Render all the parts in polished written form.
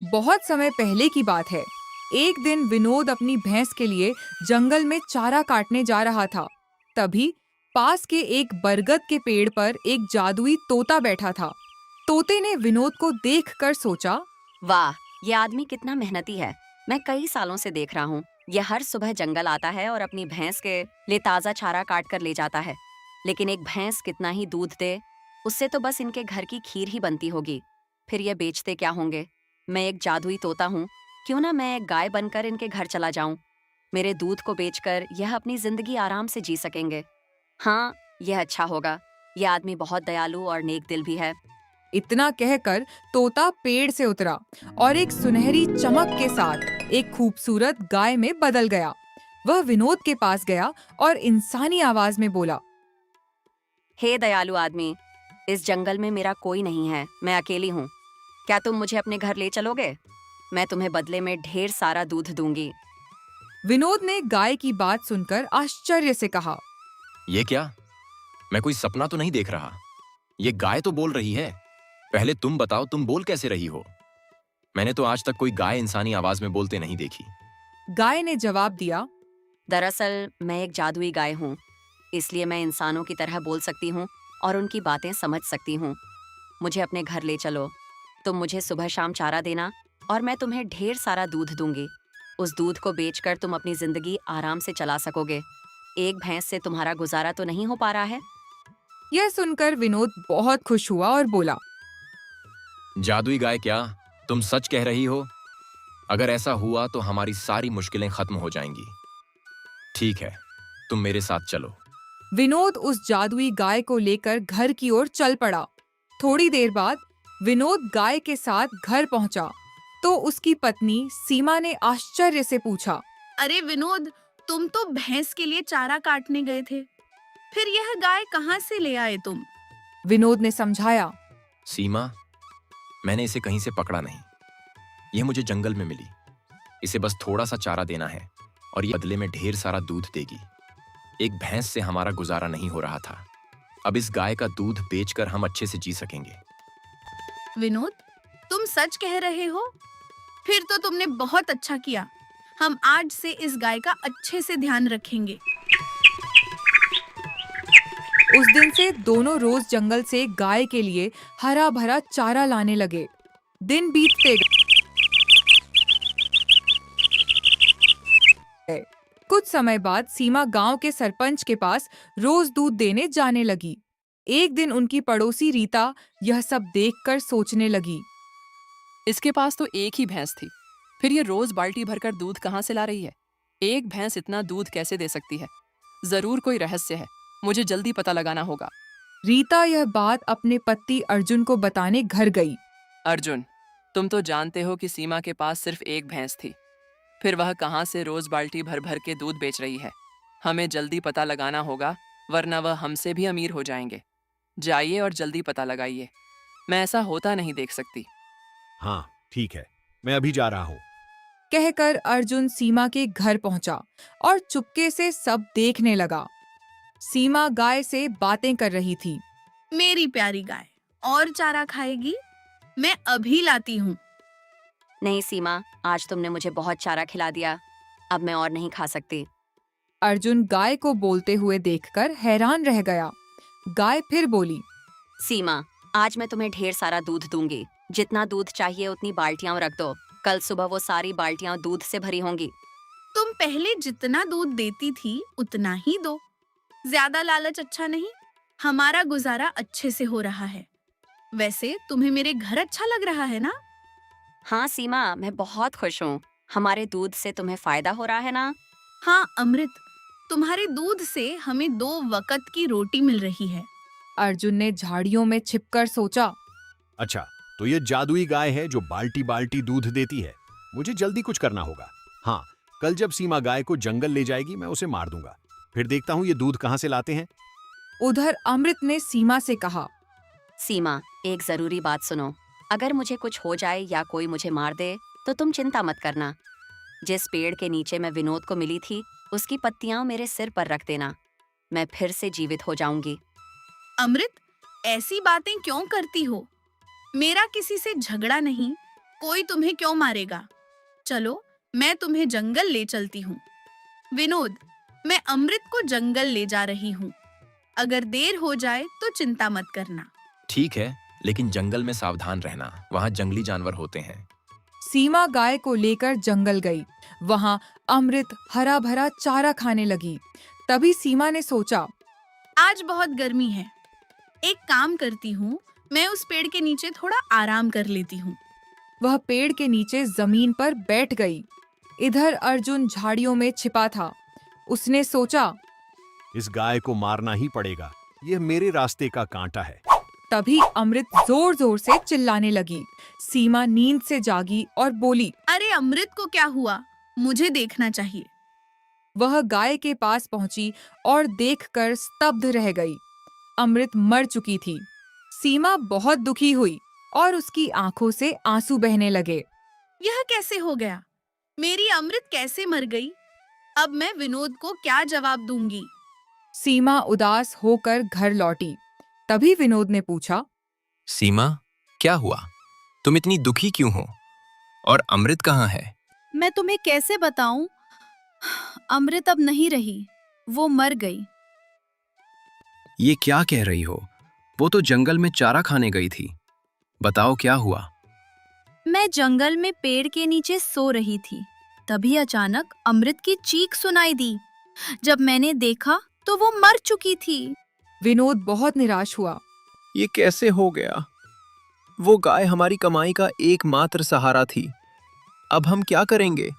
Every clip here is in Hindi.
बहुत समय पहले की बात है। एक दिन विनोद अपनी भैंस के लिए जंगल में चारा काटने जा रहा था। तभी पास के एक बरगद के पेड़ पर एक जादुई तोता बैठा था। तोते ने विनोद को देखकर सोचा, वाह, ये आदमी कितना मेहनती है। मैं कई सालों से देख रहा हूँ। ये हर सुबह जंगल आता है और अपनी भैंस के लिए ताज़ा चारा काट कर ले जाता है। लेकिन एक भैंस कितना ही दूध दे, उससे तो बस इनके घर की खीर ही बनती होगी। फिर ये बेचते क्या होंगे? मैं एक जादुई तोता हूँ, क्यों ना मैं एक गाय बनकर इनके घर चला जाऊं। मेरे दूध को बेचकर यह अपनी जिंदगी आराम से जी सकेंगे। हाँ, यह अच्छा होगा। यह आदमी बहुत दयालु और नेक दिल भी है। इतना कहकर तोता पेड़ से उतरा और एक सुनहरी चमक के साथ एक खूबसूरत गाय में बदल गया। वह विनोद के पास गया और इंसानी आवाज में बोला, हे दयालु आदमी, इस जंगल में मेरा कोई नहीं है, मैं अकेली हूँ। क्या तुम मुझे अपने घर ले चलोगे? मैं तुम्हें बदले में ढेर सारा दूध दूंगी। विनोद ने गाय की बात सुनकर आश्चर्य से कहा, ये क्या? मैं कोई सपना तो नहीं देख रहा। ये गाय तो बोल रही है। पहले तुम बताओ, तुम बोल कैसे रही हो? मैंने तो आज तक कोई गाय इंसानी आवाज में बोलते नहीं देखी। गाय ने जवाब दिया, दरअसल मैं एक जादुई गाय हूँ, इसलिए मैं इंसानों की तरह बोल सकती हूँ और उनकी बातें समझ सकती हूँ। मुझे अपने घर ले चलो। तुम मुझे सुबह शाम चारा देना और मैं तुम्हें ढेर सारा दूध दूंगी। उस दूध को बेचकर तुम अपनी जिंदगी आराम से चला सकोगे। एक भैंस से तुम्हारा गुजारा तो नहीं हो पा रहा है? यह सुनकर विनोद बहुत खुश हुआ और बोला, जादुई गाय, क्या तुम सच कह रही हो? अगर ऐसा हुआ तो हमारी सारी मुश्किलें खत्म हो जाएंगी। ठीक है, तुम मेरे साथ चलो। विनोद उस जादुई गाय को लेकर घर की ओर चल पड़ा। थोड़ी देर बाद विनोद गाय के साथ घर पहुंचा तो उसकी पत्नी सीमा ने आश्चर्य से पूछा, अरे विनोद, तुम तो भैंस के लिए चारा काटने गए थे, फिर यह गाय कहाँ से ले आए तुम? विनोद ने समझाया, सीमा, मैंने इसे कहीं से पकड़ा नहीं। यह मुझे जंगल में मिली। इसे बस थोड़ा सा चारा देना है और ये बदले में ढेर सारा दूध देगी। एक भैंस से हमारा गुजारा नहीं हो रहा था। अब इस गाय का दूध बेचकर हम अच्छे से जी सकेंगे। विनोद, तुम सच कह रहे हो? फिर तो तुमने बहुत अच्छा किया। हम आज से इस गाय का अच्छे से ध्यान रखेंगे। उस दिन से दोनों रोज जंगल से गाय के लिए हरा भरा चारा लाने लगे। दिन बीतते गए। कुछ समय बाद सीमा गांव के सरपंच के पास रोज दूध देने जाने लगी। एक दिन उनकी पड़ोसी रीता यह सब देखकर सोचने लगी, इसके पास तो एक ही भैंस थी, फिर ये रोज बाल्टी भरकर दूध कहाँ से ला रही है? एक भैंस इतना दूध कैसे दे सकती है? जरूर कोई रहस्य है, मुझे जल्दी पता लगाना होगा। रीता यह बात अपने पति अर्जुन को बताने घर गई। अर्जुन, तुम तो जानते हो कि सीमा के पास सिर्फ एक भैंस थी, फिर वह कहाँ से रोज बाल्टी भर भर के दूध बेच रही है? हमें जल्दी पता लगाना होगा, वरना वह हमसे भी अमीर हो जाएंगे। जाइए और जल्दी पता लगाइए। मैं ऐसा होता नहीं देख सकती। हाँ, ठीक है, मैं अभी जा रहा हूँ। कहकर अर्जुन सीमा के घर पहुंचा और चुपके से सब देखने लगा। सीमा गाय से बातें कर रही थी। मेरी प्यारी गाय, और चारा खाएगी? मैं अभी लाती हूँ। नहीं सीमा, आज तुमने मुझे बहुत चारा खिला दिया, अब मैं और नहीं खा सकती। अर्जुन गाय को बोलते हुए देखकर हैरान रह गया। गाय फिर बोली, सीमा, आज मैं तुम्हें ढेर सारा दूध दूंगी। जितना दूध चाहिए उतनी बाल्टियां रख दो। कल सुबह वो सारी बाल्टियां दूध से भरी होंगी। तुम पहले जितना दूध देती थी उतना ही दो। ज्यादा लालच अच्छा नहीं। हमारा गुजारा अच्छे से हो रहा है। वैसे तुम्हें मेरे घर अच्छा लग रहा है ना? हाँ सीमा, मैं बहुत खुश हूँ। हमारे दूध से तुम्हें फायदा हो रहा है ना? हाँ अमृत, तुम्हारे दूध से हमें 2 वक्त की रोटी मिल रही है। अर्जुन ने झाड़ियों में छिपकर सोचा, अच्छा, तो ये जादुई गाय है जो बाल्टी बाल्टी दूध देती है। मुझे जल्दी कुछ करना होगा। हाँ, कल जब सीमा गाय को जंगल ले जाएगी मैं उसे मार दूंगा। फिर देखता हूँ ये दूध कहाँ से लाते हैं। उधर अमृत ने सीमा से कहा, सीमा, एक जरूरी बात सुनो। अगर मुझे कुछ हो जाए या कोई मुझे मार दे तो तुम चिंता मत करना। जिस पेड़ के नीचे मैं विनोद को मिली थी उसकी पत्तियां मेरे सिर पर रख देना। मैं फिर से जीवित हो जाऊंगी। अमृत, ऐसी बातें क्यों करती हो? मेरा किसी से झगड़ा नहीं, कोई तुम्हें क्यों मारेगा? चलो, मैं तुम्हें जंगल ले चलती हूँ। विनोद, मैं अमृत को जंगल ले जा रही हूँ। अगर देर हो जाए तो चिंता मत करना। ठीक है, लेकिन जंगल में सावधान रहना, वहाँ जंगली जानवर होते हैं। सीमा गाय को लेकर जंगल गई। वहाँ अमृत हरा भरा चारा खाने लगी। तभी सीमा ने सोचा, आज बहुत गर्मी है। एक काम करती हूँ, मैं उस पेड़ के नीचे थोड़ा आराम कर लेती हूँ। वह पेड़ के नीचे जमीन पर बैठ गई। इधर अर्जुन झाड़ियों में छिपा था। उसने सोचा, इस गाय को मारना ही पड़ेगा। यह मेरे रास्ते का कांटा है। तभी अमृत जोर जोर से चिल्लाने लगी। सीमा नींद से जागी और बोली, अरे अमृत को क्या हुआ? मुझे देखना चाहिए। वह गाय के पास पहुंची और देखकर स्तब्ध रह गई। अमृत मर चुकी थी। सीमा बहुत दुखी हुई और उसकी आंखों से आंसू बहने लगे। यह कैसे हो गया? मेरी अमृत कैसे मर गई? अब मैं विनोद को क्या जवाब दूंगी? सीमा उदास होकर घर लौटी। तभी विनोद ने पूछा, सीमा, क्या हुआ? तुम इतनी दुखी क्यों हो? और अमृत कहाँ है? मैं तुम्हें कैसे बताऊं? अमृत अब नहीं रही, वो मर गई। ये क्या कह रही हो? वो तो जंगल में चारा खाने गई थी। बताओ क्या हुआ? मैं जंगल में पेड़ के नीचे सो रही थी। तभी अचानक अमृत की चीख सुनाई दी। जब मैंने देखा तो वो मर चुकी थी। विनोद बहुत निराश हुआ। ये कैसे हो गया? वो गाय हमारी कमाई का एकमात्र सहारा थी। अब हम क्या करेंगे?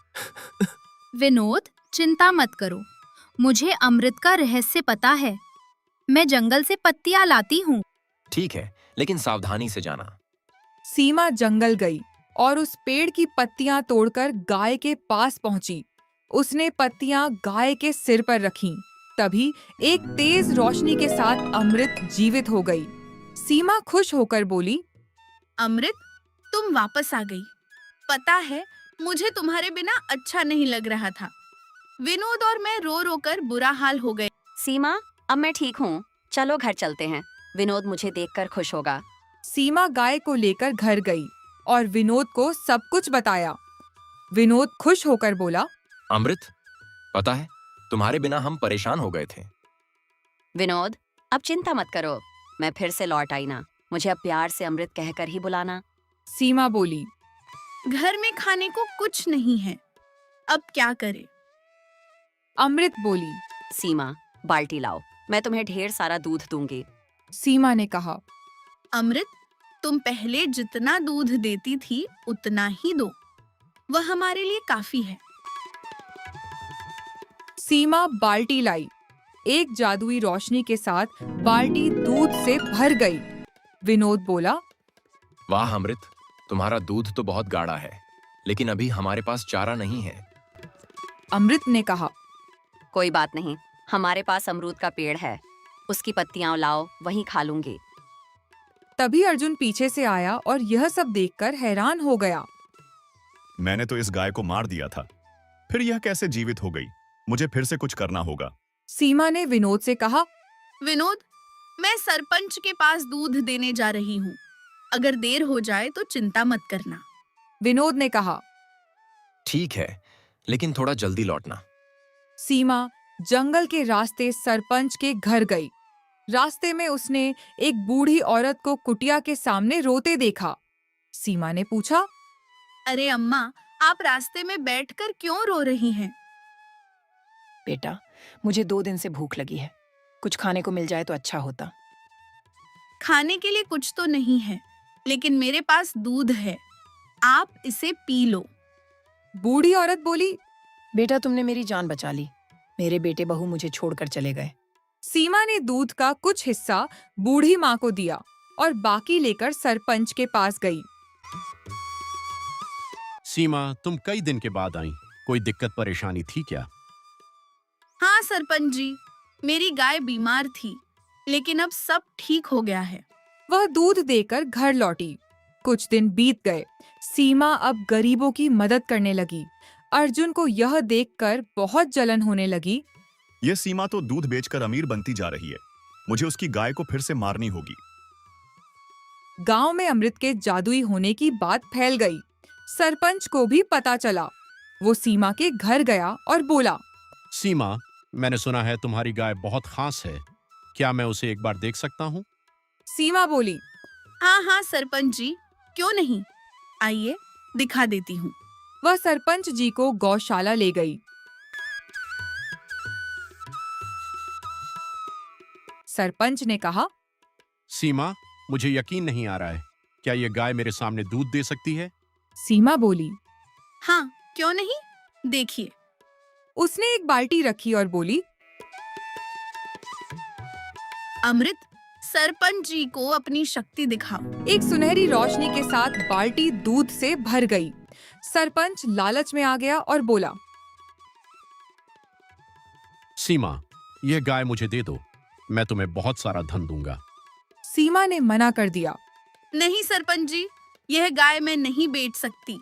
विनोद, चिंता मत करो। मुझे अमृत का रहस्य पता है। मैं जंगल से पत्तियां लाती हूँ। ठीक है, लेकिन सावधानी से जाना। सीमा जंगल गई और उस पेड़ की पत्तियां तोड़कर गाय के पास पहुंची। उसने पत्तियां गाय के सिर पर रखीं। तभी एक तेज रोशनी के साथ अमृत जीवित हो गई। सीमा खुश होकर बोली, अमृत, तुम वापस आ गई। पता है, मुझे तुम्हारे बिना अच्छा नहीं लग रहा था। विनोद और मैं रो रो कर बुरा हाल हो गए। सीमा, अब मैं ठीक हूँ। चलो घर चलते हैं। विनोद मुझे देखकर खुश होगा। सीमा गाय को लेकर घर गई और विनोद को सब कुछ बताया। विनोद खुश होकर बोला, अमृत, पता है, तुम्हारे बिना हम परेशान हो गए थे। विनोद, अब चिंता मत करो। मैं फिर से लौट आई ना। मुझे अब प्यार से अमृत कहकर ही बुलाना। सीमा बोली, घर में खाने को कुछ नहीं है, अब क्या करें? अमृत बोली। सीमा, बाल्टी लाओ। मैं तुम्हें ढेर सारा दूध दूंगी। सीमा ने कहा, अमृत, तुम पहले जितना दूध देती थी उतना ही दो। वह हमारे लिए काफी है। सीमा बाल्टी लाई। एक जादुई रोशनी के साथ बाल्टी दूध से भर गई। विनोद बोला, वाह अमृत, तुम्हारा दूध तो बहुत गाढ़ा है, लेकिन अभी हमारे पास चारा नहीं है। अमृत ने कहा, कोई बात नहीं, हमारे पास अमरूद का पेड़ है। उसकी पत्तियां लाओ, वहीं खा लूंगी। तभी अर्जुन पीछे से आया और यह सब देखकर हैरान हो गया। मैंने तो इस गाय को मार दिया था, फिर यह कैसे जीवित हो गई? मुझे फिर से कुछ करना होगा। सीमा ने विनोद से कहा, विनोद, मैं सरपंच के पास दूध देने जा रही हूँ। अगर देर हो जाए तो चिंता मत करना। विनोद ने कहा। ठीक है, लेकिन थोड़ा जल्दी लौटना। सीमा जंगल के रास्ते सरपंच के घर गई। रास्ते में उसने एक बूढ़ी औरत को कुटिया के सामने रोते देखा। सीमा ने पूछा, अरे अम्मा, आप रास्ते में बैठकर क्यों रो रही हैं? बेटा, मुझे 2 दिन से भूख लगी है। कुछ खाने को मिल जाए तो अच्छा होता। खाने के लिए कुछ तो नहीं है, लेकिन मेरे पास दूध है। आप इसे पी लो। बूढ़ी औरत बोली। बेटा, तुमने मेरी जान बचा ली। मेरे बेटे बहू मुझे छोड़कर चले गए। सीमा ने दूध का कुछ हिस्सा बूढ़ी माँ को दिया और बाकी लेकर सरपंच के पास गई। सीमा, तुम कई दिन के बाद आई। कोई दिक्कत परेशानी थी क्या? हाँ सरपंच जी, मेरी गाय बीमार थी, लेकिन अब सब ठीक हो गया है। वह दूध देकर घर लौटी। कुछ दिन बीत गए। सीमा अब गरीबों की मदद करने लगी। अर्जुन को यह देखकर बहुत जलन होने लगी। यह सीमा तो दूध बेचकर अमीर बनती जा रही है। मुझे उसकी गाय को फिर से मारनी होगी। गांव में अमृत के जादुई होने की बात फैल गई। सरपंच को भी पता चला। वो सीमा के घर गया और बोला, सीमा, मैंने सुना है तुम्हारी गाय बहुत खास है। क्या मैं उसे एक बार देख सकता हूँ? सीमा बोली, हाँ हाँ सरपंच जी, क्यों नहीं, आइए दिखा देती हूँ। वह सरपंच जी को गौशाला ले गई। सरपंच ने कहा, सीमा, मुझे यकीन नहीं आ रहा है। क्या ये गाय मेरे सामने दूध दे सकती है? सीमा बोली। हाँ, क्यों नहीं, देखिए। उसने एक बाल्टी रखी और बोली, अमृत, सरपंच जी को अपनी शक्ति दिखाओ। एक सुनहरी रोशनी के साथ बाल्टी दूध से भर गई। सरपंच लालच में आ गया और बोला, सीमा, यह गाय मुझे दे दो। मैं तुम्हें बहुत सारा धन दूंगा। सीमा ने मना कर दिया। नहीं सरपंच जी, यह गाय मैं नहीं बेच सकती।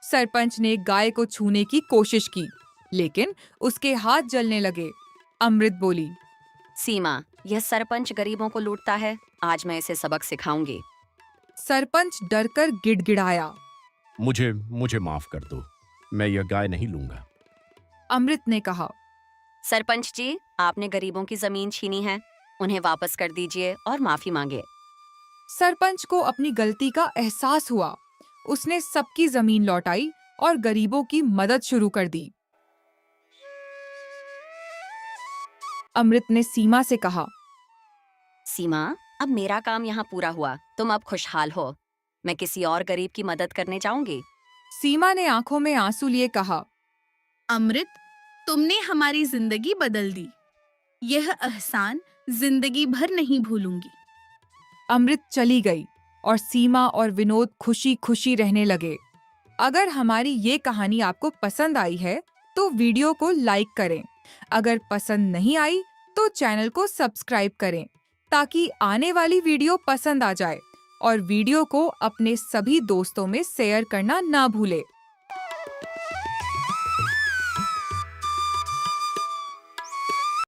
सरपंच ने गाय को छूने की कोशिश की, लेकिन उसके हाथ जलने लगे। अमृत बोली, सीमा, यह सरपंच गरीबों को लूटता है। आज मैं इसे सबक सिखाऊंगी। सरपंच डरकर गिड़गिड़ाया। मुझे माफ कर दो। मैं यह गाय नहीं लूंगा। अमृत ने कहा, सरपंच जी, आपने गरीबों की जमीन छीनी है, उन्हें वापस कर दीजिए और माफी मांगे। सरपंच को अपनी गलती का एहसास हुआ। उसने सबकी जमीन लौटाई और गरीबों की मदद शुरू कर दी। अमृत ने सीमा से कहा, सीमा, अब मेरा काम यहाँ पूरा हुआ, तुम अब खुशहाल हो। मैं किसी और गरीब की मदद करने जाऊंगी। सीमा ने आंखों में आंसू लिए कहा, अमृत, तुमने हमारी जिंदगी बदल दी। यह एहसान जिंदगी भर नहीं भूलूंगी। अमृत चली गई और सीमा और विनोद खुशी खुशी रहने लगे। अगर हमारी ये कहानी आपको पसंद आई है तो वीडियो को लाइक करें। अगर पसंद नहीं आई तो चैनल को सब्सक्राइब करें ताकि आने वाली वीडियो पसंद आ जाए, और वीडियो को अपने सभी दोस्तों में शेयर करना ना भूलें।